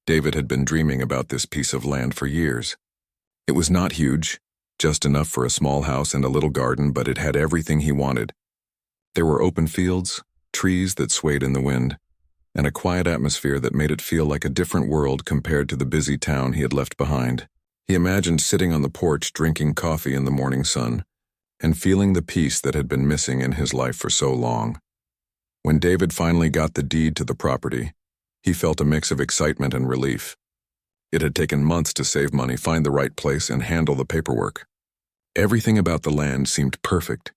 David had been dreaming about this piece of land for years. It was not huge, just enough for a small house and a little garden, but it had everything he wanted. There were open fields, trees that swayed in the wind, and a quiet atmosphere that made it feel like a different world compared to the busy town he had left behind. He imagined sitting on the porch drinking coffee in the morning sun and feeling the peace that had been missing in his life for so long. When David finally got the deed to the property, he felt a mix of excitement and relief. It had taken months to save money, find the right place, and handle the paperwork. Everything about the land seemed perfect.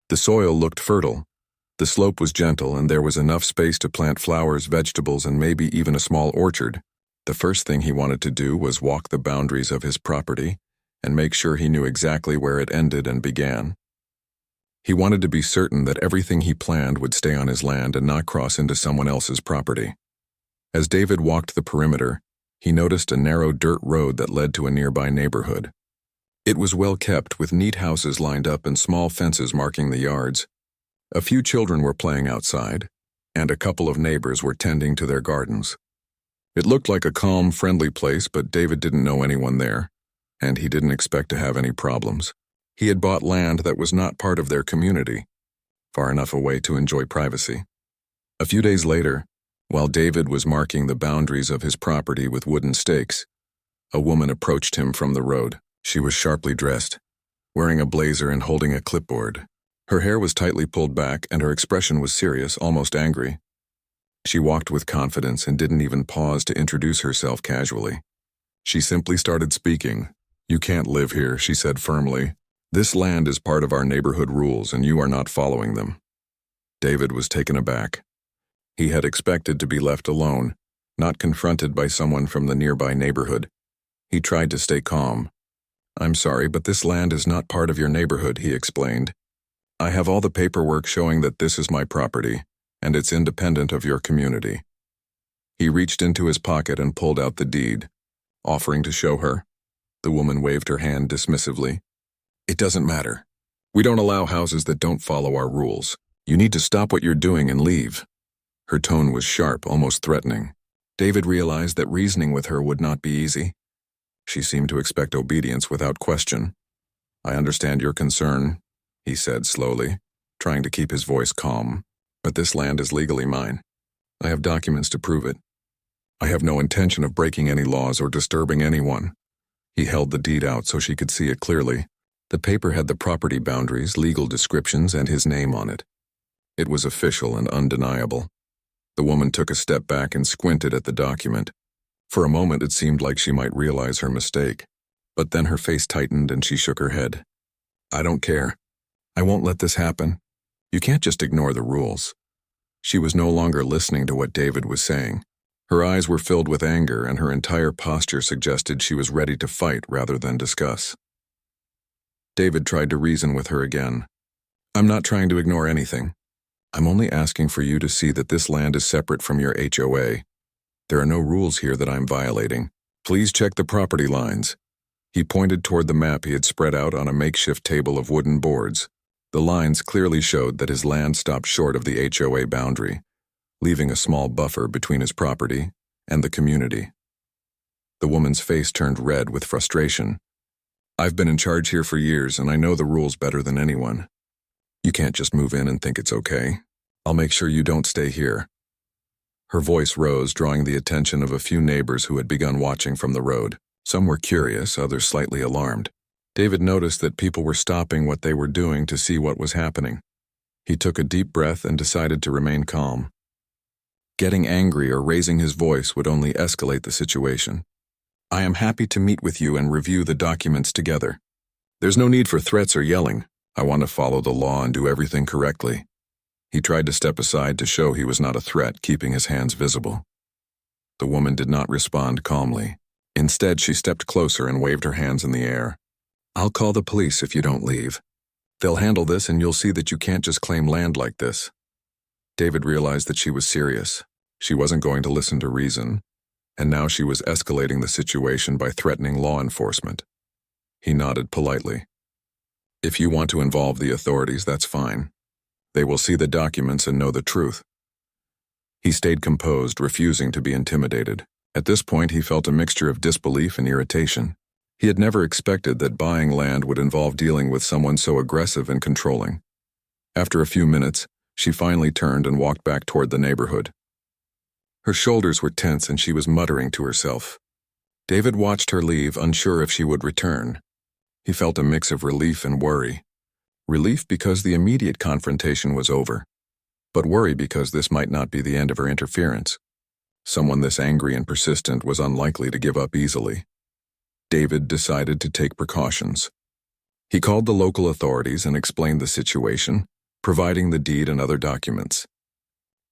The soil looked fertile, the slope was gentle, and there was enough space to plant flowers, vegetables, and maybe even a small orchard. The first thing he wanted to do was walk the boundaries of his property and make sure he knew exactly where it ended and began. He wanted to be certain that everything he planned would stay on his land and not cross into someone else's property. As David walked the perimeter, he noticed a narrow dirt road that led to a nearby neighborhood. It was well kept, with neat houses lined up and small fences marking the yards. A few children were playing outside, and a couple of neighbors were tending to their gardens. It looked like a calm, friendly place, but David didn't know anyone there, and he didn't expect to have any problems. He had bought land that was not part of their community, far enough away to enjoy privacy. A few days later, while David was marking the boundaries of his property with wooden stakes, a woman approached him from the road. She was sharply dressed, wearing a blazer and holding a clipboard. Her hair was tightly pulled back, and her expression was serious, almost angry. She walked with confidence and didn't even pause to introduce herself casually. She simply started speaking. "You can't live here," she said firmly. "This land is part of our neighborhood rules, and you are not following them." David was taken aback. He had expected to be left alone, not confronted by someone from the nearby neighborhood. He tried to stay calm. "I'm sorry, but this land is not part of your neighborhood," he explained. "I have all the paperwork showing that this is my property, and it's independent of your community." He reached into his pocket and pulled out the deed, offering to show her. The woman waved her hand dismissively. "It doesn't matter. We don't allow houses that don't follow our rules. You need to stop what you're doing and leave." Her tone was sharp, almost threatening. David realized that reasoning with her would not be easy. She seemed to expect obedience without question. "I understand your concern," he said slowly, trying to keep his voice calm, "but this land is legally mine. I have documents to prove it. I have no intention of breaking any laws or disturbing anyone." He held the deed out so she could see it clearly. The paper had the property boundaries, legal descriptions, and his name on it. It was official and undeniable. The woman took a step back and squinted at the document. For a moment it seemed like she might realize her mistake, but then her face tightened and she shook her head. "I don't care. I won't let this happen. You can't just ignore the rules." She was no longer listening to what David was saying. Her eyes were filled with anger, and her entire posture suggested she was ready to fight rather than discuss. David tried to reason with her again. "I'm not trying to ignore anything. I'm only asking for you to see that this land is separate from your HOA. There are no rules here that I'm violating. Please check the property lines." He pointed toward the map he had spread out on a makeshift table of wooden boards. The lines clearly showed that his land stopped short of the HOA boundary, leaving a small buffer between his property and the community. The woman's face turned red with frustration. "I've been in charge here for years, and I know the rules better than anyone. You can't just move in and think it's okay. I'll make sure you don't stay here." Her voice rose, drawing the attention of a few neighbors who had begun watching from the road. Some were curious, others slightly alarmed. David noticed that people were stopping what they were doing to see what was happening. He took a deep breath and decided to remain calm. Getting angry or raising his voice would only escalate the situation. "I am happy to meet with you and review the documents together. There's no need for threats or yelling. I want to follow the law and do everything correctly." He tried to step aside to show he was not a threat, keeping his hands visible. The woman did not respond calmly. Instead, she stepped closer and waved her hands in the air. "I'll call the police if you don't leave. They'll handle this, and you'll see that you can't just claim land like this." David realized that she was serious. She wasn't going to listen to reason, and now she was escalating the situation by threatening law enforcement. He nodded politely. "If you want to involve the authorities, that's fine. They will see the documents and know the truth." He stayed composed, refusing to be intimidated. At this point, he felt a mixture of disbelief and irritation. He had never expected that buying land would involve dealing with someone so aggressive and controlling. After a few minutes, she finally turned and walked back toward the neighborhood. Her shoulders were tense and she was muttering to herself. David watched her leave, unsure if she would return. He felt a mix of relief and worry. Relief because the immediate confrontation was over, but worry because this might not be the end of her interference. Someone this angry and persistent was unlikely to give up easily. David decided to take precautions. He called the local authorities and explained the situation, providing the deed and other documents.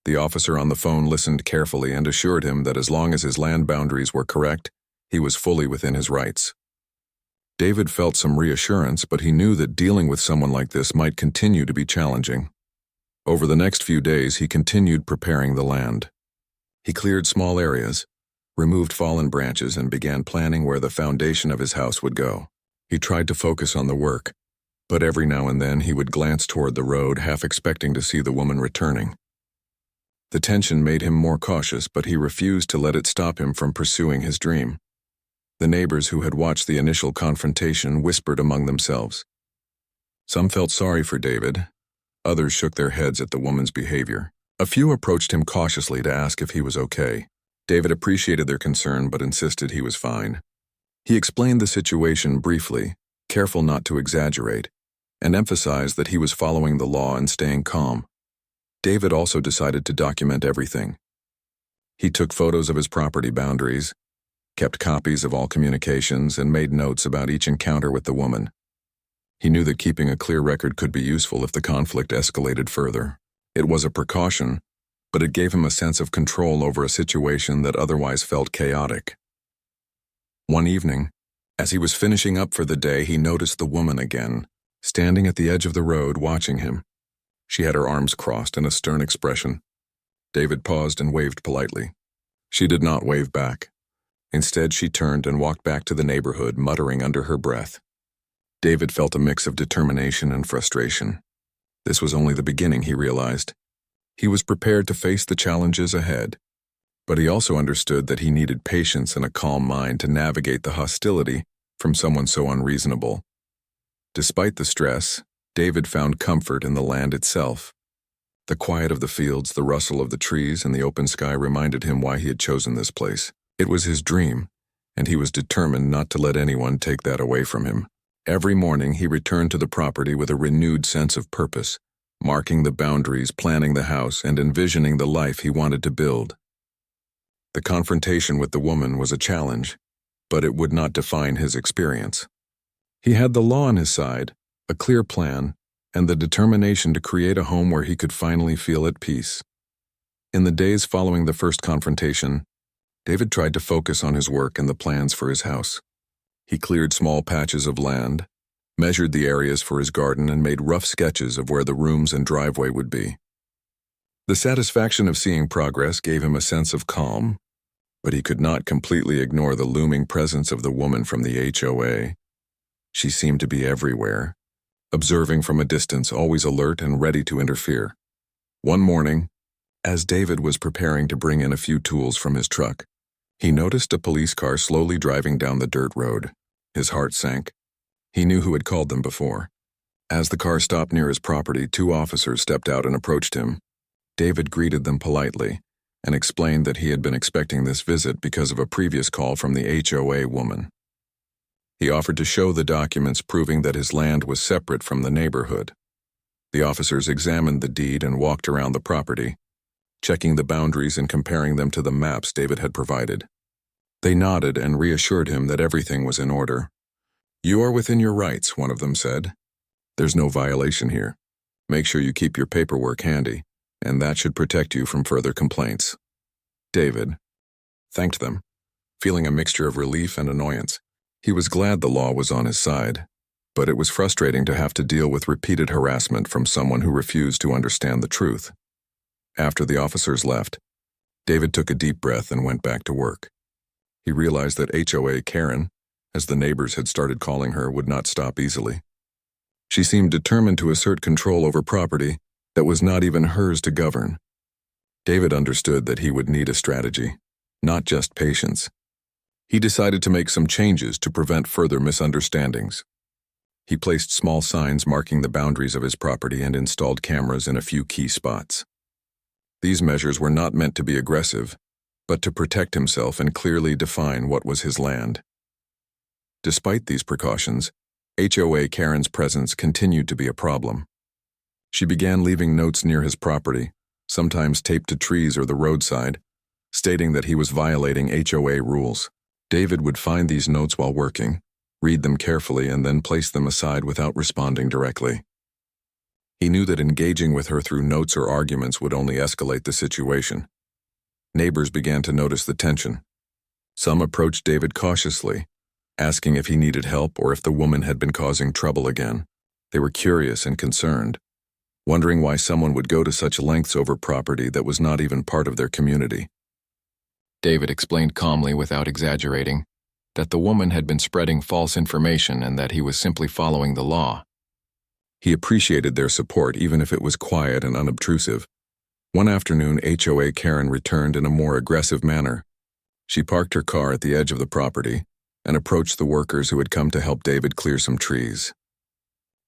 The officer on the phone listened carefully and assured him that as long as his land boundaries were correct, he was fully within his rights. David felt some reassurance, but he knew that dealing with someone like this might continue to be challenging. Over the next few days, he continued preparing the land. He cleared small areas, removed fallen branches, and began planning where the foundation of his house would go. He tried to focus on the work, but every now and then he would glance toward the road, half expecting to see the woman returning. The tension made him more cautious, but he refused to let it stop him from pursuing his dream. The neighbors who had watched the initial confrontation whispered among themselves. Some felt sorry for David. Others shook their heads at the woman's behavior. A few approached him cautiously to ask if he was okay. David appreciated their concern but insisted he was fine. He explained the situation briefly, careful not to exaggerate, and emphasized that he was following the law and staying calm. David also decided to document everything. He took photos of his property boundaries, kept copies of all communications, and made notes about each encounter with the woman. He knew that keeping a clear record could be useful if the conflict escalated further. It was a precaution, but it gave him a sense of control over a situation that otherwise felt chaotic. One evening, as he was finishing up for the day, he noticed the woman again, standing at the edge of the road watching him. She had her arms crossed and a stern expression. David paused and waved politely. She did not wave back. Instead, she turned and walked back to the neighborhood, muttering under her breath. David felt a mix of determination and frustration. This was only the beginning, he realized. He was prepared to face the challenges ahead, but he also understood that he needed patience and a calm mind to navigate the hostility from someone so unreasonable. Despite the stress, David found comfort in the land itself. The quiet of the fields, the rustle of the trees, and the open sky reminded him why he had chosen this place. It was his dream, and he was determined not to let anyone take that away from him. Every morning he returned to the property with a renewed sense of purpose, marking the boundaries, planning the house, and envisioning the life he wanted to build. The confrontation with the woman was a challenge, but it would not define his experience. He had the law on his side, a clear plan, and the determination to create a home where he could finally feel at peace. In the days following the first confrontation, David tried to focus on his work and the plans for his house. He cleared small patches of land, measured the areas for his garden, and made rough sketches of where the rooms and driveway would be. The satisfaction of seeing progress gave him a sense of calm, but he could not completely ignore the looming presence of the woman from the HOA. She seemed to be everywhere, observing from a distance, always alert and ready to interfere. One morning, as David was preparing to bring in a few tools from his truck, he noticed a police car slowly driving down the dirt road. His heart sank. He knew who had called them before. As the car stopped near his property, two officers stepped out and approached him. David greeted them politely and explained that he had been expecting this visit because of a previous call from the HOA woman. He offered to show the documents proving that his land was separate from the neighborhood. The officers examined the deed and walked around the property, checking the boundaries and comparing them to the maps David had provided. They nodded and reassured him that everything was in order. "You are within your rights," one of them said. "There's no violation here. Make sure you keep your paperwork handy, and that should protect you from further complaints." David thanked them, feeling a mixture of relief and annoyance. He was glad the law was on his side, but it was frustrating to have to deal with repeated harassment from someone who refused to understand the truth. After the officers left, David took a deep breath and went back to work. He realized that HOA Karen, as the neighbors had started calling her, would not stop easily. She seemed determined to assert control over property that was not even hers to govern. David understood that he would need a strategy. not just patience. He decided to make some changes to prevent further misunderstandings. He placed small signs marking the boundaries of his property and installed cameras in a few key spots. These measures were not meant to be aggressive, but to protect himself and clearly define what was his land. Despite these precautions, HOA Karen's presence continued to be a problem. She began leaving notes near his property, sometimes taped to trees or the roadside, stating that he was violating HOA rules. David would find these notes while working, read them carefully, and then place them aside without responding directly. He knew that engaging with her through notes or arguments would only escalate the situation. Neighbors began to notice the tension. Some approached David cautiously, asking if he needed help or if the woman had been causing trouble again. They were curious and concerned, wondering why someone would go to such lengths over property that was not even part of their community. David explained calmly, without exaggerating, that the woman had been spreading false information and that he was simply following the law. He appreciated their support, even if it was quiet and unobtrusive. One afternoon, HOA Karen returned in a more aggressive manner. She parked her car at the edge of the property and approached the workers who had come to help David clear some trees.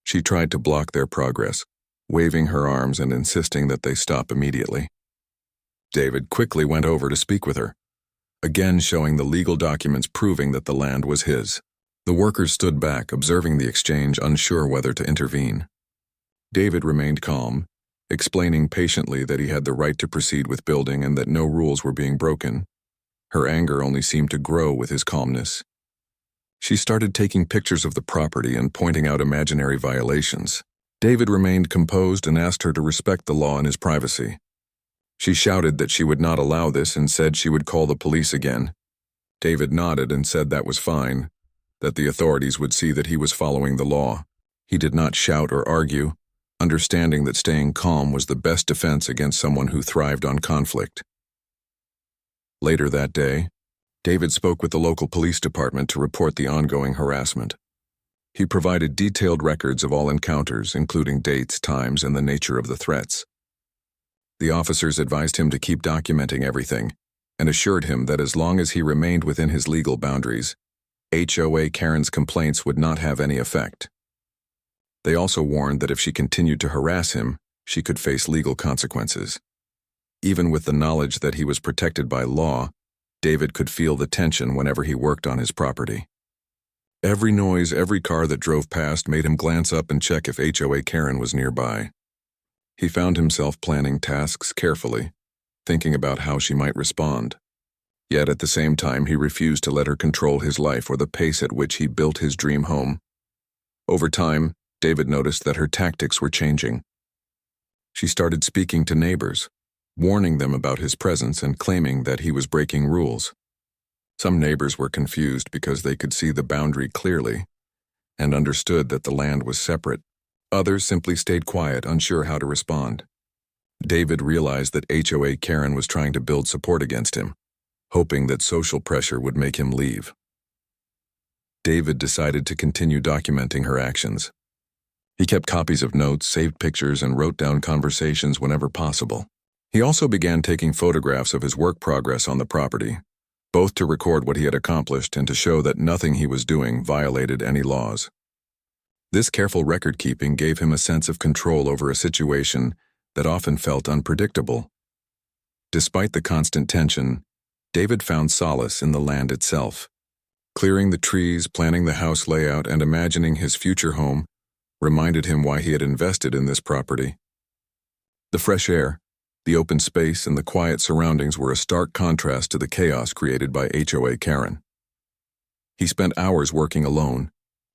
She tried to block their progress, waving her arms and insisting that they stop immediately. David quickly went over to speak with her, again showing the legal documents proving that the land was his. The workers stood back, observing the exchange, unsure whether to intervene. David remained calm, explaining patiently that he had the right to proceed with building and that no rules were being broken. Her anger only seemed to grow with his calmness. She started taking pictures of the property and pointing out imaginary violations. David remained composed and asked her to respect the law and his privacy. She shouted that she would not allow this and said she would call the police again. David nodded and said that was fine, that the authorities would see that he was following the law. He did not shout or argue, understanding that staying calm was the best defense against someone who thrived on conflict. Later that day, David spoke with the local police department to report the ongoing harassment. He provided detailed records of all encounters, including dates, times, and the nature of the threats. The officers advised him to keep documenting everything and assured him that as long as he remained within his legal boundaries, HOA Karen's complaints would not have any effect. They also warned that if she continued to harass him, she could face legal consequences. Even with the knowledge that he was protected by law, David could feel the tension whenever he worked on his property. Every noise, every car that drove past made him glance up and check if HOA Karen was nearby. He found himself planning tasks carefully, thinking about how she might respond. Yet at the same time, he refused to let her control his life or the pace at which he built his dream home. Over time, David noticed that her tactics were changing. She started speaking to neighbors, warning them about his presence and claiming that he was breaking rules. Some neighbors were confused because they could see the boundary clearly and understood that the land was separate. Others simply stayed quiet, unsure how to respond. David realized that HOA Karen was trying to build support against him, hoping that social pressure would make him leave. David decided to continue documenting her actions. He kept copies of notes, saved pictures, and wrote down conversations whenever possible. He also began taking photographs of his work progress on the property, both to record what he had accomplished and to show that nothing he was doing violated any laws. This careful record-keeping gave him a sense of control over a situation that often felt unpredictable. Despite the constant tension, David found solace in the land itself. Clearing the trees, planning the house layout, and imagining his future home reminded him why he had invested in this property. The fresh air, the open space, and the quiet surroundings were a stark contrast to the chaos created by HOA Karen. He spent hours working alone,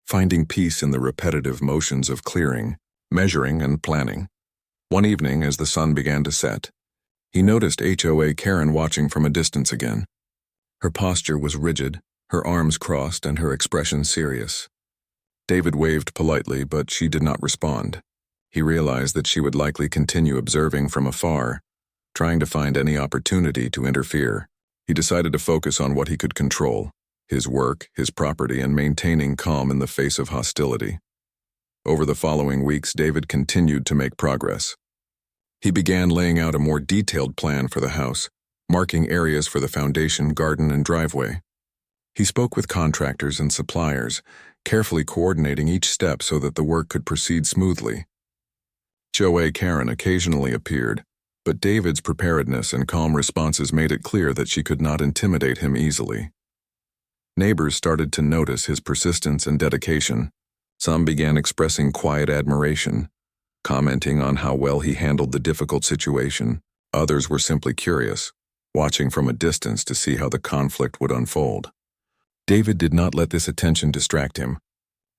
finding peace in the repetitive motions of clearing, measuring, and planning. One evening, as the sun began to set, he noticed HOA Karen watching from a distance again. Her posture was rigid, her arms crossed, and her expression serious. David waved politely, but she did not respond. He realized that she would likely continue observing from afar, trying to find any opportunity to interfere. He decided to focus on what he could control: his work, his property, and maintaining calm in the face of hostility. Over the following weeks, David continued to make progress. He began laying out a more detailed plan for the house, marking areas for the foundation, garden, and driveway. He spoke with contractors and suppliers, carefully coordinating each step so that the work could proceed smoothly. HOA Karen occasionally appeared, but David's preparedness and calm responses made it clear that she could not intimidate him easily. Neighbors started to notice his persistence and dedication. Some began expressing quiet admiration, commenting on how well he handled the difficult situation. Others were simply curious, watching from a distance to see how the conflict would unfold. David did not let this attention distract him.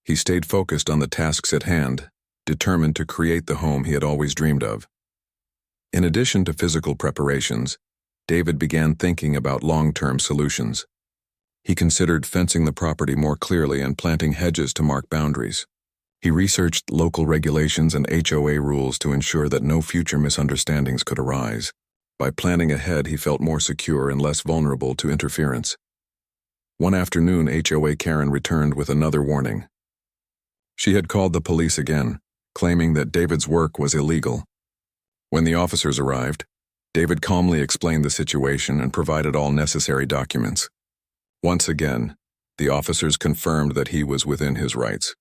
He stayed focused on the tasks at hand, determined to create the home he had always dreamed of. In addition to physical preparations, David began thinking about long-term solutions. He considered fencing the property more clearly and planting hedges to mark boundaries. He researched local regulations and HOA rules to ensure that no future misunderstandings could arise. By planning ahead, he felt more secure and less vulnerable to interference. One afternoon, HOA Karen returned with another warning. She had called the police again, claiming that David's work was illegal. When the officers arrived, David calmly explained the situation and provided all necessary documents. Once again, the officers confirmed that he was within his rights.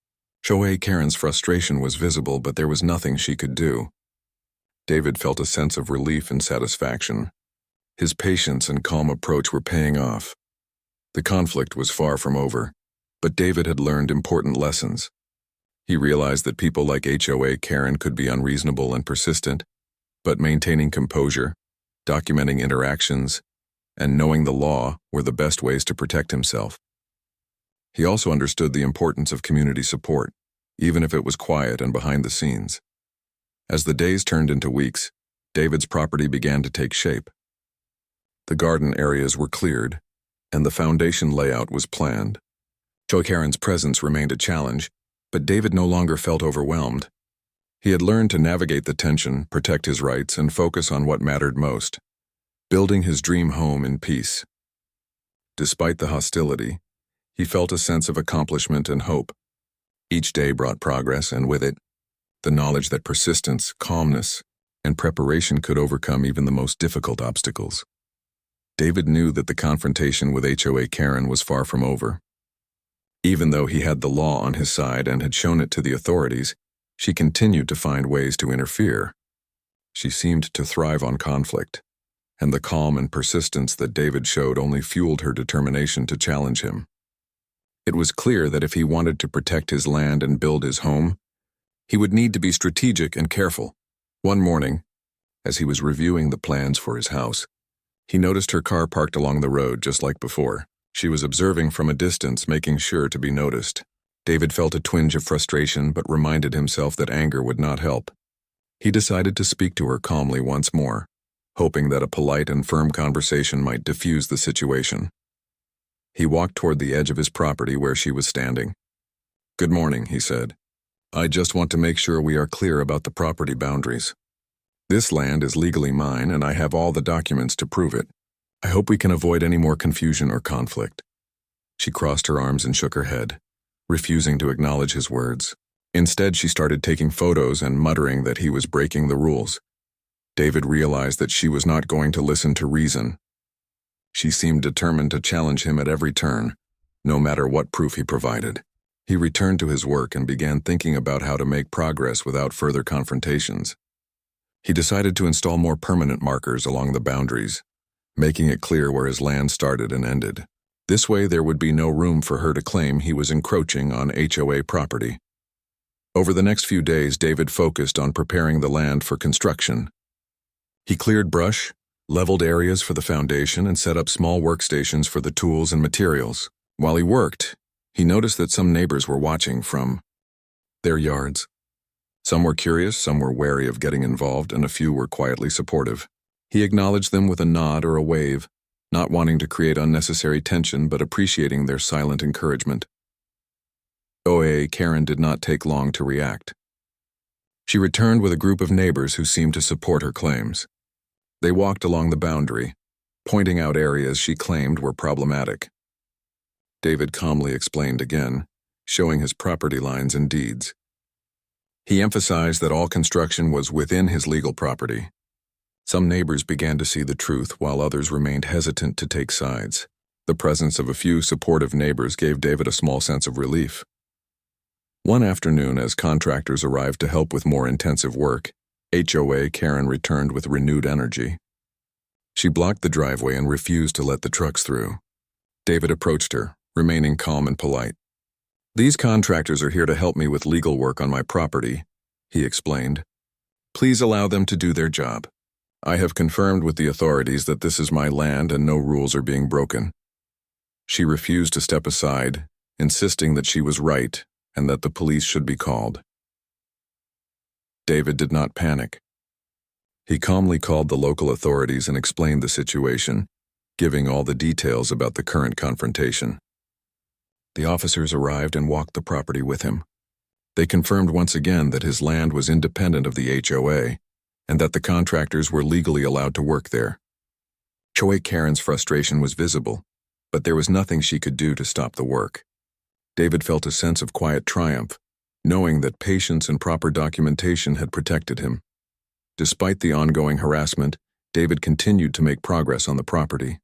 HOA Karen's frustration was visible, but there was nothing she could do. David felt a sense of relief and satisfaction. His patience and calm approach were paying off. The conflict was far from over, but David had learned important lessons. He realized that people like HOA Karen could be unreasonable and persistent, but maintaining composure, documenting interactions, and knowing the law were the best ways to protect himself. He also understood the importance of community support, even if it was quiet and behind the scenes. As the days turned into weeks, David's property began to take shape. The garden areas were cleared, and the foundation layout was planned. HOA Karen's presence remained a challenge, but David no longer felt overwhelmed. He had learned to navigate the tension, protect his rights, and focus on what mattered most: building his dream home in peace. Despite the hostility, he felt a sense of accomplishment and hope. Each day brought progress, and with it, the knowledge that persistence, calmness, and preparation could overcome even the most difficult obstacles. David knew that the confrontation with HOA Karen was far from over. Even though he had the law on his side and had shown it to the authorities, she continued to find ways to interfere. She seemed to thrive on conflict, and the calm and persistence that David showed only fueled her determination to challenge him. It was clear that if he wanted to protect his land and build his home, he would need to be strategic and careful. One morning, as he was reviewing the plans for his house, he noticed her car parked along the road just like before. She was observing from a distance, making sure to be noticed. David felt a twinge of frustration but reminded himself that anger would not help. He decided to speak to her calmly once more, hoping that a polite and firm conversation might diffuse the situation. He walked toward the edge of his property where she was standing. "Good morning," he said. "I just want to make sure we are clear about the property boundaries. This land is legally mine, and I have all the documents to prove it. I hope we can avoid any more confusion or conflict." She crossed her arms and shook her head, refusing to acknowledge his words. Instead, she started taking photos and muttering that he was breaking the rules. David realized that she was not going to listen to reason. She seemed determined to challenge him at every turn, no matter what proof he provided. He returned to his work and began thinking about how to make progress without further confrontations. He decided to install more permanent markers along the boundaries, making it clear where his land started and ended. This way, there would be no room for her to claim he was encroaching on HOA property. Over the next few days, David focused on preparing the land for construction. He cleared brush, leveled areas for the foundation, and set up small workstations for the tools and materials. While he worked, he noticed that some neighbors were watching from their yards. Some were curious, some were wary of getting involved, and a few were quietly supportive. He acknowledged them with a nod or a wave, not wanting to create unnecessary tension but appreciating their silent encouragement. HOA Karen did not take long to react. She returned with a group of neighbors who seemed to support her claims. They walked along the boundary, pointing out areas she claimed were problematic. David calmly explained again, showing his property lines and deeds. He emphasized that all construction was within his legal property. Some neighbors began to see the truth, while others remained hesitant to take sides. The presence of a few supportive neighbors gave David a small sense of relief. One afternoon, as contractors arrived to help with more intensive work, HOA Karen returned with renewed energy. She blocked the driveway and refused to let the trucks through. David approached her, remaining calm and polite. "These contractors are here to help me with legal work on my property," he explained. "Please allow them to do their job. I have confirmed with the authorities that this is my land and no rules are being broken." She refused to step aside, insisting that she was right and that the police should be called. David did not panic. He calmly called the local authorities and explained the situation, giving all the details about the current confrontation. The officers arrived and walked the property with him. They confirmed once again that his land was independent of the HOA and that the contractors were legally allowed to work there. HOA Karen's frustration was visible, but there was nothing she could do to stop the work. David felt a sense of quiet triumph, knowing that patience and proper documentation had protected him. Despite the ongoing harassment, David continued to make progress on the property.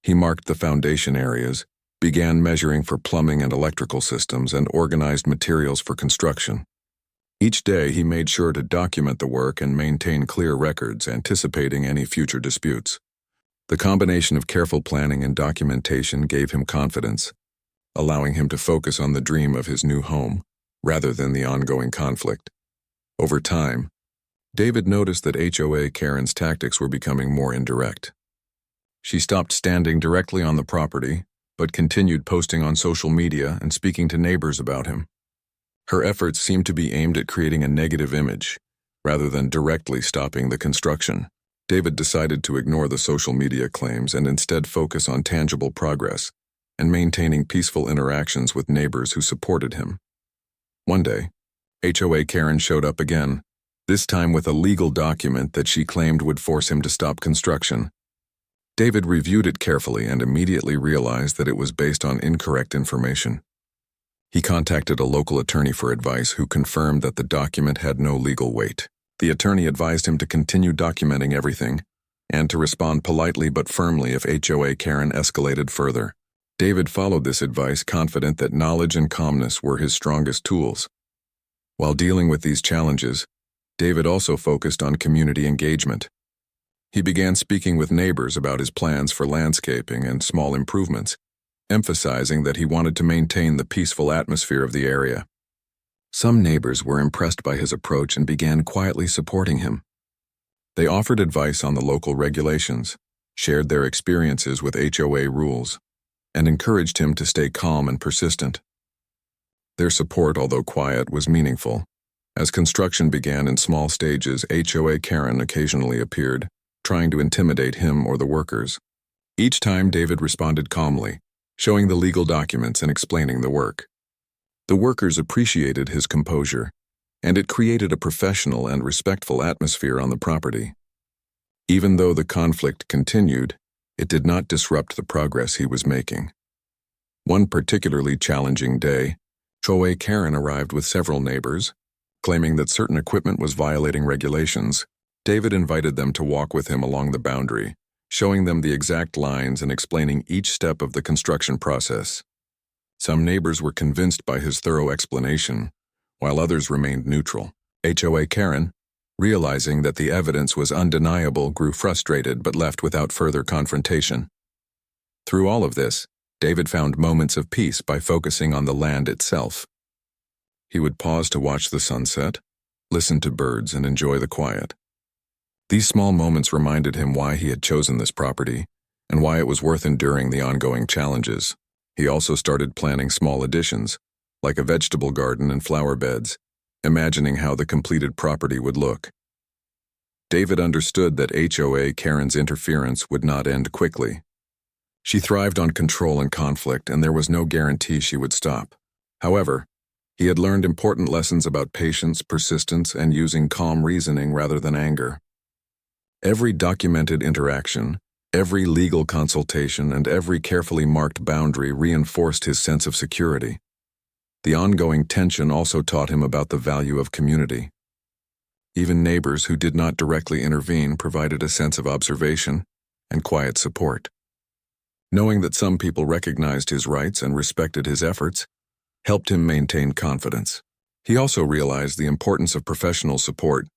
He marked the foundation areas, began measuring for plumbing and electrical systems, and organized materials for construction. Each day he made sure to document the work and maintain clear records, anticipating any future disputes. The combination of careful planning and documentation gave him confidence, allowing him to focus on the dream of his new home, rather than the ongoing conflict. Over time, David noticed that HOA Karen's tactics were becoming more indirect. She stopped standing directly on the property, but continued posting on social media and speaking to neighbors about him. Her efforts seemed to be aimed at creating a negative image, rather than directly stopping the construction. David decided to ignore the social media claims and instead focus on tangible progress and maintaining peaceful interactions with neighbors who supported him. One day, HOA Karen showed up again, this time with a legal document that she claimed would force him to stop construction. David reviewed it carefully and immediately realized that it was based on incorrect information. He contacted a local attorney for advice who confirmed that the document had no legal weight. The attorney advised him to continue documenting everything and to respond politely but firmly if HOA Karen escalated further. David followed this advice, confident that knowledge and calmness were his strongest tools. While dealing with these challenges, David also focused on community engagement. He began speaking with neighbors about his plans for landscaping and small improvements, emphasizing that he wanted to maintain the peaceful atmosphere of the area. Some neighbors were impressed by his approach and began quietly supporting him. They offered advice on the local regulations, shared their experiences with HOA rules, and encouraged him to stay calm and persistent. Their support, although quiet, was meaningful. As construction began in small stages, HOA Karen occasionally appeared, trying to intimidate him or the workers. Each time David responded calmly, showing the legal documents and explaining the work. The workers appreciated his composure, and it created a professional and respectful atmosphere on the property. Even though the conflict continued, it did not disrupt the progress he was making. One particularly challenging day, HOA Karen arrived with several neighbors, claiming that certain equipment was violating regulations. David invited them to walk with him along the boundary, showing them the exact lines and explaining each step of the construction process. Some neighbors were convinced by his thorough explanation, while others remained neutral. HOA Karen, realizing that the evidence was undeniable, grew frustrated but left without further confrontation. Through all of this, David found moments of peace by focusing on the land itself. He would pause to watch the sunset, listen to birds, and enjoy the quiet. These small moments reminded him why he had chosen this property and why it was worth enduring the ongoing challenges. He also started planning small additions, like a vegetable garden and flower beds, imagining how the completed property would look. David understood that HOA Karen's interference would not end quickly. She thrived on control and conflict, and there was no guarantee she would stop. However, he had learned important lessons about patience, persistence, and using calm reasoning rather than anger. Every documented interaction, every legal consultation, and every carefully marked boundary reinforced his sense of security. The ongoing tension also taught him about the value of community. Even neighbors who did not directly intervene provided a sense of observation and quiet support. Knowing that some people recognized his rights and respected his efforts helped him maintain confidence. He also realized the importance of professional support,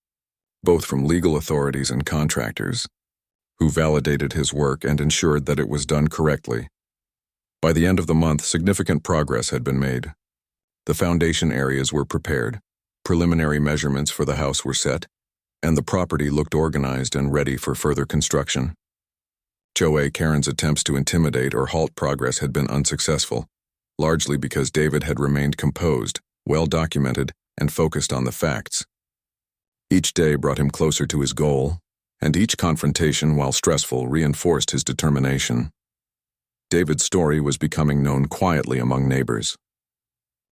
both from legal authorities and contractors, who validated his work and ensured that it was done correctly. By the end of the month, significant progress had been made. The foundation areas were prepared, preliminary measurements for the house were set, and the property looked organized and ready for further construction. HOA Karen's attempts to intimidate or halt progress had been unsuccessful, largely because David had remained composed, well-documented, and focused on the facts. Each day brought him closer to his goal, and each confrontation, while stressful, reinforced his determination. David's story was becoming known quietly among neighbors.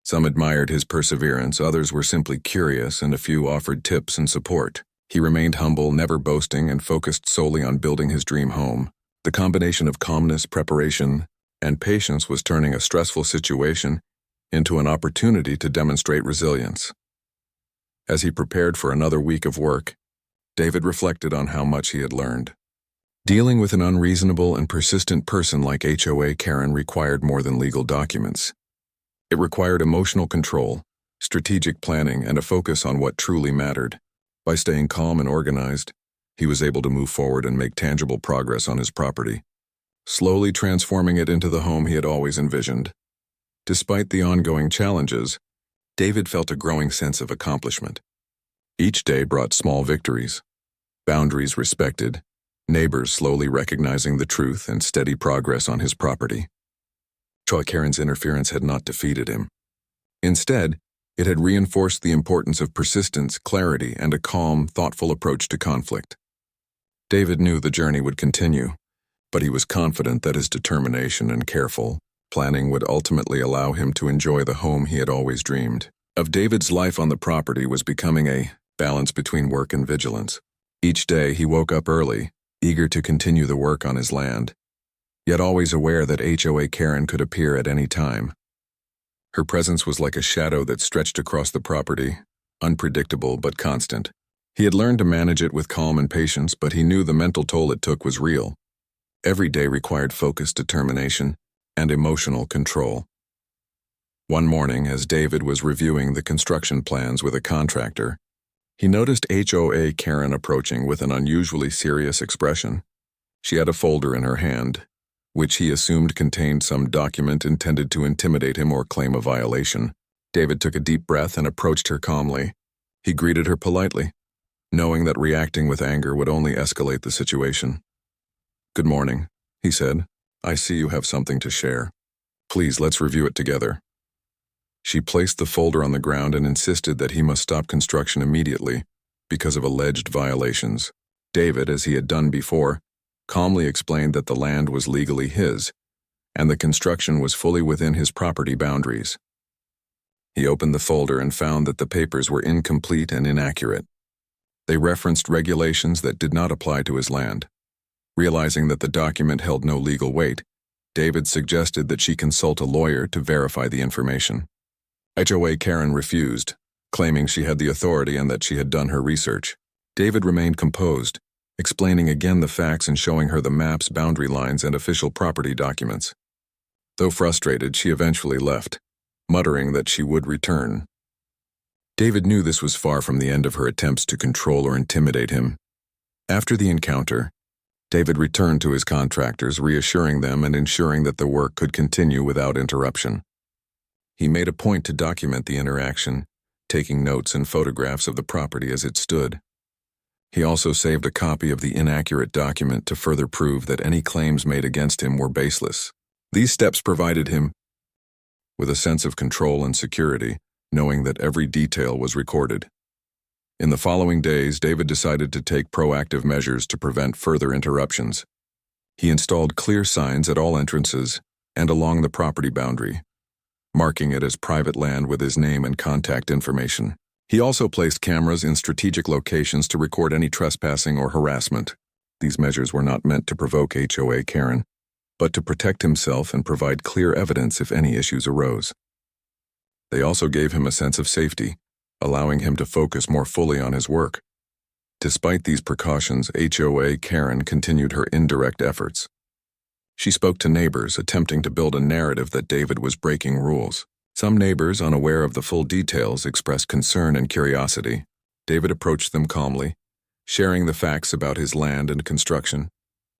Some admired his perseverance, others were simply curious, and a few offered tips and support. He remained humble, never boasting, and focused solely on building his dream home. The combination of calmness, preparation, and patience was turning a stressful situation into an opportunity to demonstrate resilience. As he prepared for another week of work, David reflected on how much he had learned. Dealing with an unreasonable and persistent person like HOA Karen required more than legal documents. It required emotional control, strategic planning, and a focus on what truly mattered. By staying calm and organized, he was able to move forward and make tangible progress on his property, slowly transforming it into the home he had always envisioned. Despite the ongoing challenges, David felt a growing sense of accomplishment. Each day brought small victories, boundaries respected, neighbors slowly recognizing the truth, and steady progress on his property. HOA Karen's interference had not defeated him. Instead, it had reinforced the importance of persistence, clarity, and a calm, thoughtful approach to conflict. David knew the journey would continue, but he was confident that his determination and careful planning would ultimately allow him to enjoy the home he had always dreamed of. David's life on the property was becoming a balance between work and vigilance. Each day he woke up early, eager to continue the work on his land, yet always aware that HOA Karen could appear at any time. Her presence was like a shadow that stretched across the property, unpredictable but constant. He had learned to manage it with calm and patience, but he knew the mental toll it took was real. Every day required focus, determination, and emotional control. One morning, as David was reviewing the construction plans with a contractor, he noticed HOA Karen approaching with an unusually serious expression. She had a folder in her hand, which he assumed contained some document intended to intimidate him or claim a violation. David took a deep breath and approached her calmly. He greeted her politely, knowing that reacting with anger would only escalate the situation. "Good morning," he said. "I see you have something to share. Please, let's review it together." She placed the folder on the ground and insisted that he must stop construction immediately because of alleged violations. David, as he had done before, calmly explained that the land was legally his, and the construction was fully within his property boundaries. He opened the folder and found that the papers were incomplete and inaccurate. They referenced regulations that did not apply to his land. Realizing that the document held no legal weight, David suggested that she consult a lawyer to verify the information. HOA Karen refused, claiming she had the authority and that she had done her research. David remained composed, explaining again the facts and showing her the maps, boundary lines, and official property documents. Though frustrated, she eventually left, muttering that she would return. David knew this was far from the end of her attempts to control or intimidate him. After the encounter, David returned to his contractors, reassuring them and ensuring that the work could continue without interruption. He made a point to document the interaction, taking notes and photographs of the property as it stood. He also saved a copy of the inaccurate document to further prove that any claims made against him were baseless. These steps provided him with a sense of control and security, knowing that every detail was recorded. In the following days, David decided to take proactive measures to prevent further interruptions. He installed clear signs at all entrances and along the property boundary, marking it as private land with his name and contact information. He also placed cameras in strategic locations to record any trespassing or harassment. These measures were not meant to provoke HOA Karen, but to protect himself and provide clear evidence if any issues arose. They also gave him a sense of safety, allowing him to focus more fully on his work. Despite these precautions, HOA Karen continued her indirect efforts. She spoke to neighbors, attempting to build a narrative that David was breaking rules. Some neighbors, unaware of the full details, expressed concern and curiosity. David approached them calmly, sharing the facts about his land and construction.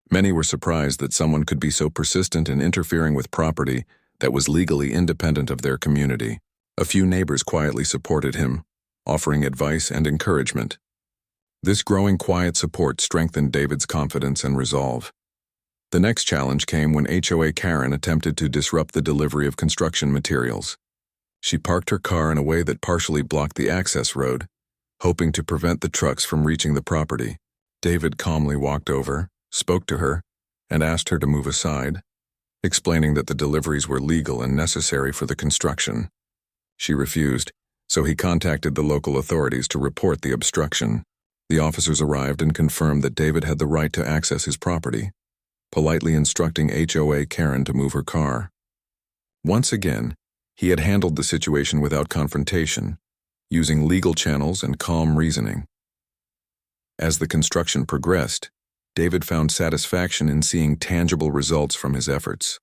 Many were surprised that someone could be so persistent in interfering with property that was legally independent of their community. A few neighbors quietly supported him, offering advice and encouragement. This growing quiet support strengthened David's confidence and resolve. The next challenge came when HOA Karen attempted to disrupt the delivery of construction materials. She parked her car in a way that partially blocked the access road, hoping to prevent the trucks from reaching the property. David calmly walked over, spoke to her, and asked her to move aside, explaining that the deliveries were legal and necessary for the construction. She refused, so he contacted the local authorities to report the obstruction. The officers arrived and confirmed that David had the right to access his property, politely instructing HOA Karen to move her car. Once again, he had handled the situation without confrontation, using legal channels and calm reasoning. As the construction progressed, David found satisfaction in seeing tangible results from his efforts.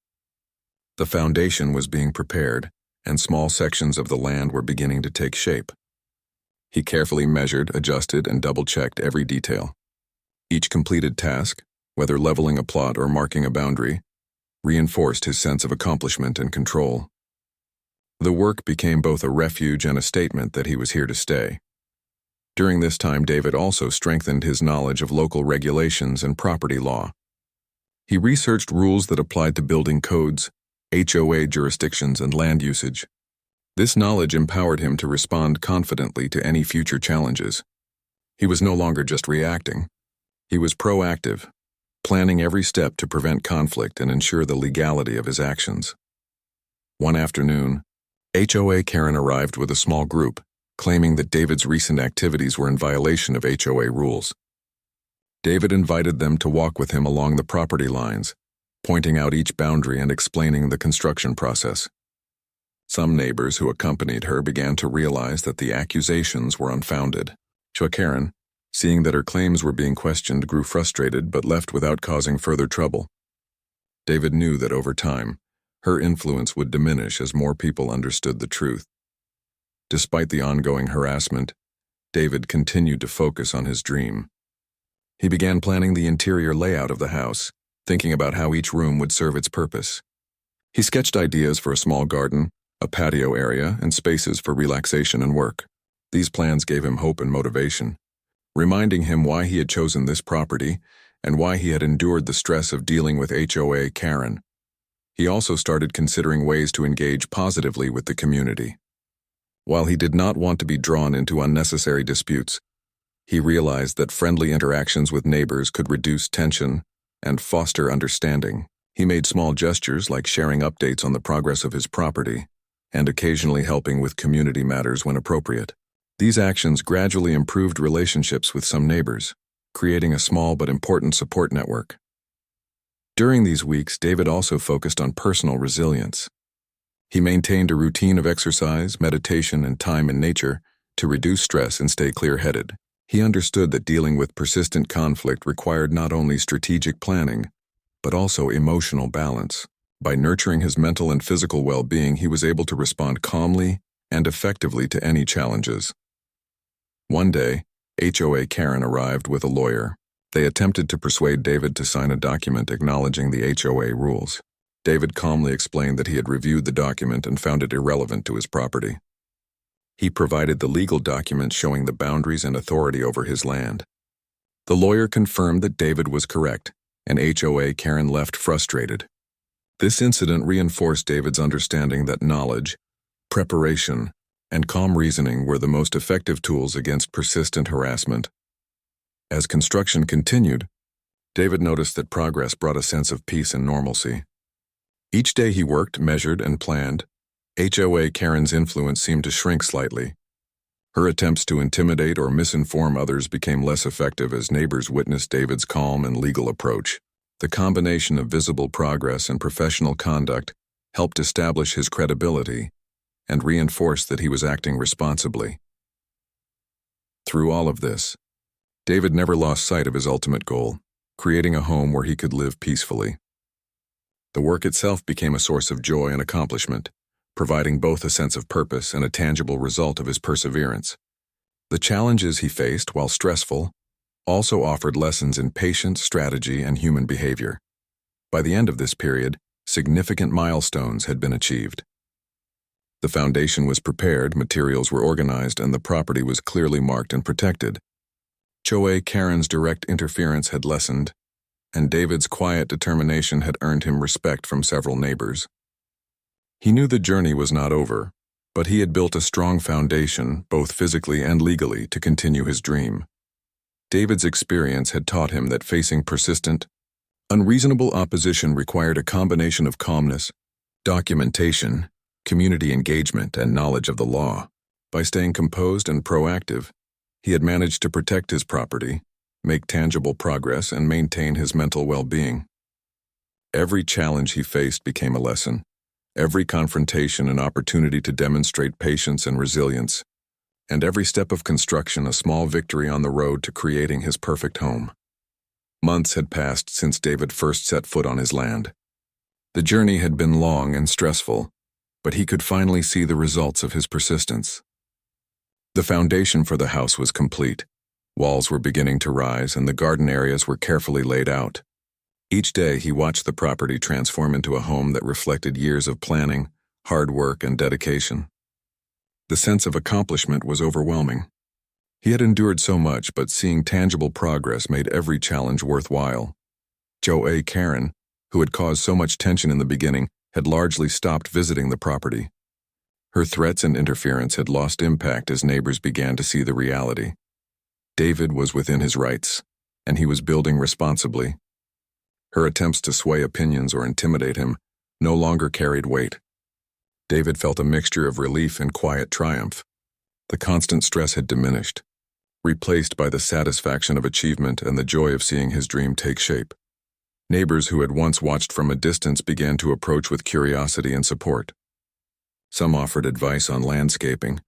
The foundation was being prepared, and small sections of the land were beginning to take shape. He carefully measured, adjusted, and double-checked every detail. Each completed task, whether leveling a plot or marking a boundary, reinforced his sense of accomplishment and control. The work became both a refuge and a statement that he was here to stay. During this time, David also strengthened his knowledge of local regulations and property law. He researched rules that applied to building codes, HOA jurisdictions, and land usage. This knowledge empowered him to respond confidently to any future challenges. He was no longer just reacting. He was proactive, planning every step to prevent conflict and ensure the legality of his actions. One afternoon, HOA Karen arrived with a small group, claiming that David's recent activities were in violation of HOA rules. David invited them to walk with him along the property lines, pointing out each boundary and explaining the construction process. Some neighbors who accompanied her began to realize that the accusations were unfounded. HOA Karen, seeing that her claims were being questioned, grew frustrated but left without causing further trouble. David knew that over time, her influence would diminish as more people understood the truth. Despite the ongoing harassment, David continued to focus on his dream. He began planning the interior layout of the house, thinking about how each room would serve its purpose. He sketched ideas for a small garden, a patio area, and spaces for relaxation and work. These plans gave him hope and motivation, reminding him why he had chosen this property and why he had endured the stress of dealing with HOA Karen. He also started considering ways to engage positively with the community. While he did not want to be drawn into unnecessary disputes, he realized that friendly interactions with neighbors could reduce tension and foster understanding. He made small gestures like sharing updates on the progress of his property and occasionally helping with community matters when appropriate. These actions gradually improved relationships with some neighbors, creating a small but important support network. During these weeks, David also focused on personal resilience. He maintained a routine of exercise, meditation, and time in nature to reduce stress and stay clear-headed. He understood that dealing with persistent conflict required not only strategic planning, but also emotional balance. By nurturing his mental and physical well-being, he was able to respond calmly and effectively to any challenges. One day, HOA Karen arrived with a lawyer. They attempted to persuade David to sign a document acknowledging the HOA rules. David calmly explained that he had reviewed the document and found it irrelevant to his property. He provided the legal document showing the boundaries and authority over his land. The lawyer confirmed that David was correct, and HOA Karen left frustrated. This incident reinforced David's understanding that knowledge, preparation, and calm reasoning were the most effective tools against persistent harassment. As construction continued, David noticed that progress brought a sense of peace and normalcy. Each day he worked, measured, and planned, HOA Karen's influence seemed to shrink slightly. Her attempts to intimidate or misinform others became less effective as neighbors witnessed David's calm and legal approach. The combination of visible progress and professional conduct helped establish his credibility and reinforce that he was acting responsibly. Through all of this, David never lost sight of his ultimate goal, creating a home where he could live peacefully. The work itself became a source of joy and accomplishment, providing both a sense of purpose and a tangible result of his perseverance. The challenges he faced, while stressful, also offered lessons in patience, strategy, and human behavior. By the end of this period, significant milestones had been achieved. The foundation was prepared, materials were organized, and the property was clearly marked and protected. HOA Karen's direct interference had lessened, and David's quiet determination had earned him respect from several neighbors. He knew the journey was not over, but he had built a strong foundation, both physically and legally, to continue his dream. David's experience had taught him that facing persistent, unreasonable opposition required a combination of calmness, documentation, community engagement, and knowledge of the law. By staying composed and proactive, he had managed to protect his property, make tangible progress, and maintain his mental well-being. Every challenge he faced became a lesson, every confrontation an opportunity to demonstrate patience and resilience, and every step of construction a small victory on the road to creating his perfect home. Months had passed since David first set foot on his land. The journey had been long and stressful, but he could finally see the results of his persistence. The foundation for the house was complete. Walls were beginning to rise, and the garden areas were carefully laid out. Each day he watched the property transform into a home that reflected years of planning, hard work, and dedication. The sense of accomplishment was overwhelming. He had endured so much, but seeing tangible progress made every challenge worthwhile. HOA Karen, who had caused so much tension in the beginning, had largely stopped visiting the property. Her threats and interference had lost impact as neighbors began to see the reality. David was within his rights, and he was building responsibly. Her attempts to sway opinions or intimidate him no longer carried weight. David felt a mixture of relief and quiet triumph. The constant stress had diminished, replaced by the satisfaction of achievement and the joy of seeing his dream take shape. Neighbors who had once watched from a distance began to approach with curiosity and support. Some offered advice on landscaping,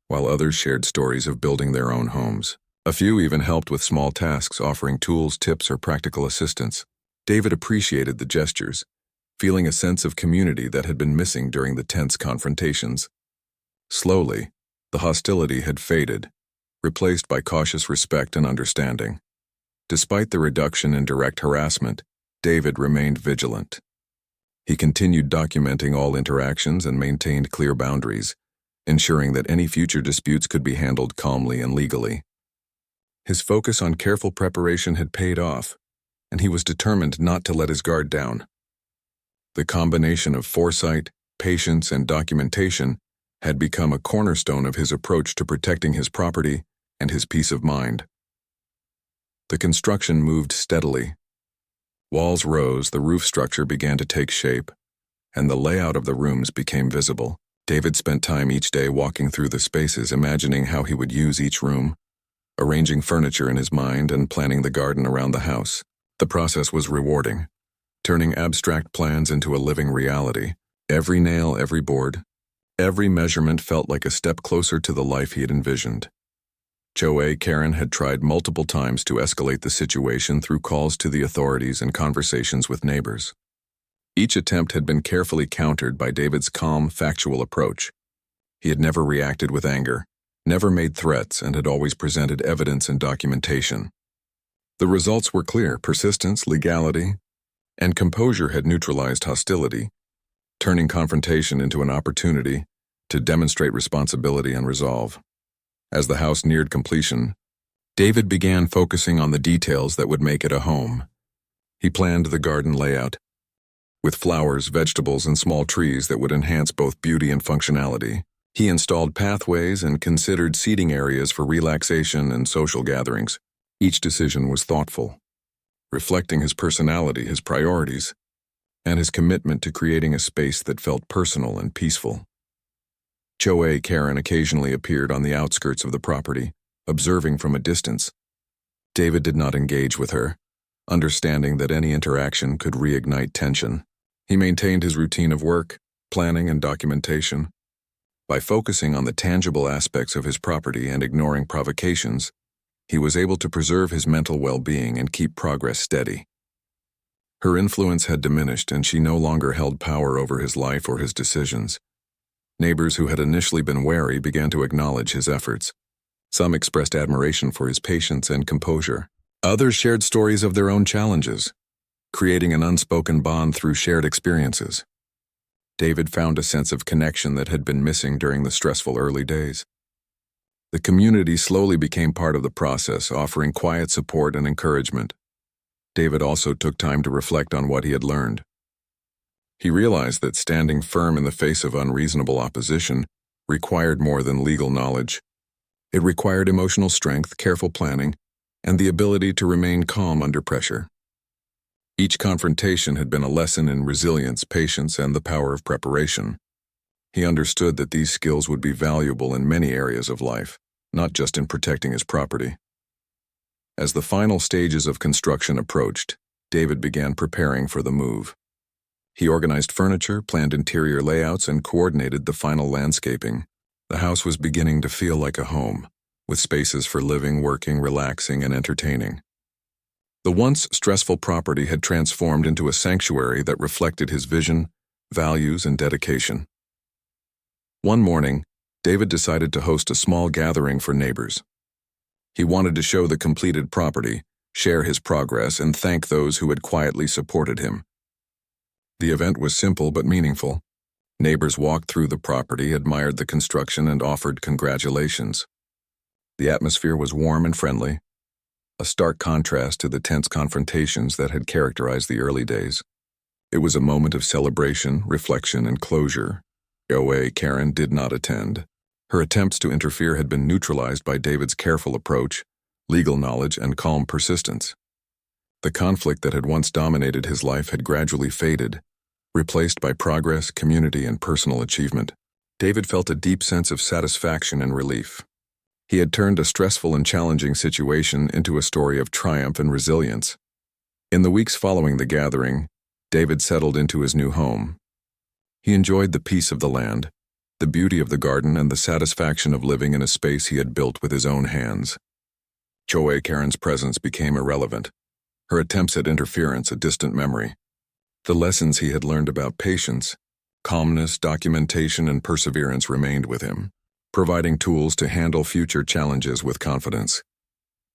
while others shared stories of building their own homes. A few even helped with small tasks, offering tools, tips, or practical assistance. David appreciated the gestures, feeling a sense of community that had been missing during the tense confrontations. Slowly, the hostility had faded, replaced by cautious respect and understanding. Despite the reduction in direct harassment, David remained vigilant. He continued documenting all interactions and maintained clear boundaries, ensuring that any future disputes could be handled calmly and legally. His focus on careful preparation had paid off, and he was determined not to let his guard down. The combination of foresight, patience, and documentation had become a cornerstone of his approach to protecting his property and his peace of mind. The construction moved steadily. Walls rose, the roof structure began to take shape, and the layout of the rooms became visible. David spent time each day walking through the spaces, imagining how he would use each room, arranging furniture in his mind, and planning the garden around the house. The process was rewarding, turning abstract plans into a living reality. Every nail, every board, every measurement felt like a step closer to the life he had envisioned. HOA Karen had tried multiple times to escalate the situation through calls to the authorities and conversations with neighbors. Each attempt had been carefully countered by David's calm, factual approach. He had never reacted with anger, never made threats, and had always presented evidence and documentation. The results were clear: persistence, legality, and composure had neutralized hostility, turning confrontation into an opportunity to demonstrate responsibility and resolve. As the house neared completion, David began focusing on the details that would make it a home. He planned the garden layout, with flowers, vegetables, and small trees that would enhance both beauty and functionality. He installed pathways and considered seating areas for relaxation and social gatherings. Each decision was thoughtful, reflecting his personality, his priorities, and his commitment to creating a space that felt personal and peaceful. HOA Karen occasionally appeared on the outskirts of the property, observing from a distance. David did not engage with her, understanding that any interaction could reignite tension. He maintained his routine of work, planning, and documentation. By focusing on the tangible aspects of his property and ignoring provocations, he was able to preserve his mental well-being and keep progress steady. Her influence had diminished, and she no longer held power over his life or his decisions. Neighbors who had initially been wary began to acknowledge his efforts. Some expressed admiration for his patience and composure. Others shared stories of their own challenges, creating an unspoken bond through shared experiences. David found a sense of connection that had been missing during the stressful early days. The community slowly became part of the process, offering quiet support and encouragement. David also took time to reflect on what he had learned. He realized that standing firm in the face of unreasonable opposition required more than legal knowledge. It required emotional strength, careful planning, and the ability to remain calm under pressure. Each confrontation had been a lesson in resilience, patience, and the power of preparation. He understood that these skills would be valuable in many areas of life, not just in protecting his property. As the final stages of construction approached, David began preparing for the move. He organized furniture, planned interior layouts, and coordinated the final landscaping. The house was beginning to feel like a home, with spaces for living, working, relaxing, and entertaining. The once stressful property had transformed into a sanctuary that reflected his vision, values, and dedication. One morning, David decided to host a small gathering for neighbors. He wanted to show the completed property, share his progress, and thank those who had quietly supported him. The event was simple but meaningful. Neighbors walked through the property, admired the construction, and offered congratulations. The atmosphere was warm and friendly, a stark contrast to the tense confrontations that had characterized the early days. It was a moment of celebration, reflection, and closure. HOA Karen did not attend. Her attempts to interfere had been neutralized by David's careful approach, legal knowledge, and calm persistence. The conflict that had once dominated his life had gradually faded, replaced by progress, community, and personal achievement. David felt a deep sense of satisfaction and relief. He had turned a stressful and challenging situation into a story of triumph and resilience. In the weeks following the gathering, David settled into his new home. He enjoyed the peace of the land, the beauty of the garden, and the satisfaction of living in a space he had built with his own hands. HOA Karen's presence became irrelevant, her attempts at interference a distant memory. The lessons he had learned about patience, calmness, documentation, and perseverance remained with him, providing tools to handle future challenges with confidence.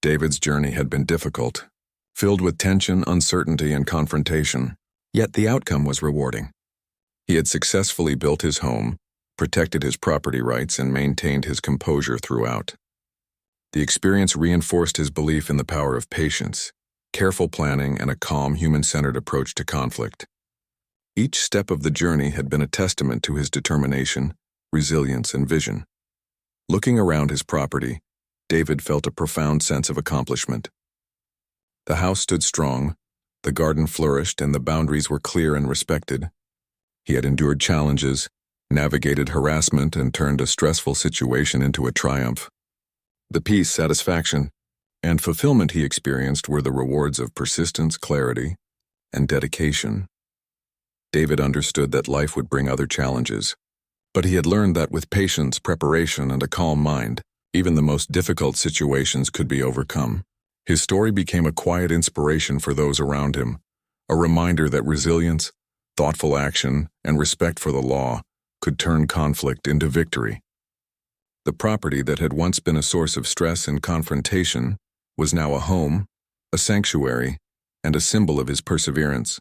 David's journey had been difficult, filled with tension, uncertainty, and confrontation, yet the outcome was rewarding. He had successfully built his home, protected his property rights, and maintained his composure throughout. The experience reinforced his belief in the power of patience, careful planning, and a calm, human-centered approach to conflict. Each step of the journey had been a testament to his determination, resilience, and vision. Looking around his property, David felt a profound sense of accomplishment. The house stood strong, the garden flourished, and the boundaries were clear and respected. He had endured challenges, navigated harassment, and turned a stressful situation into a triumph. The peace, satisfaction, and fulfillment he experienced were the rewards of persistence, clarity, and dedication. David understood that life would bring other challenges, but he had learned that with patience, preparation, and a calm mind, even the most difficult situations could be overcome. His story became a quiet inspiration for those around him, a reminder that resilience, thoughtful action, and respect for the law could turn conflict into victory. The property that had once been a source of stress and confrontation was now a home, a sanctuary, and a symbol of his perseverance.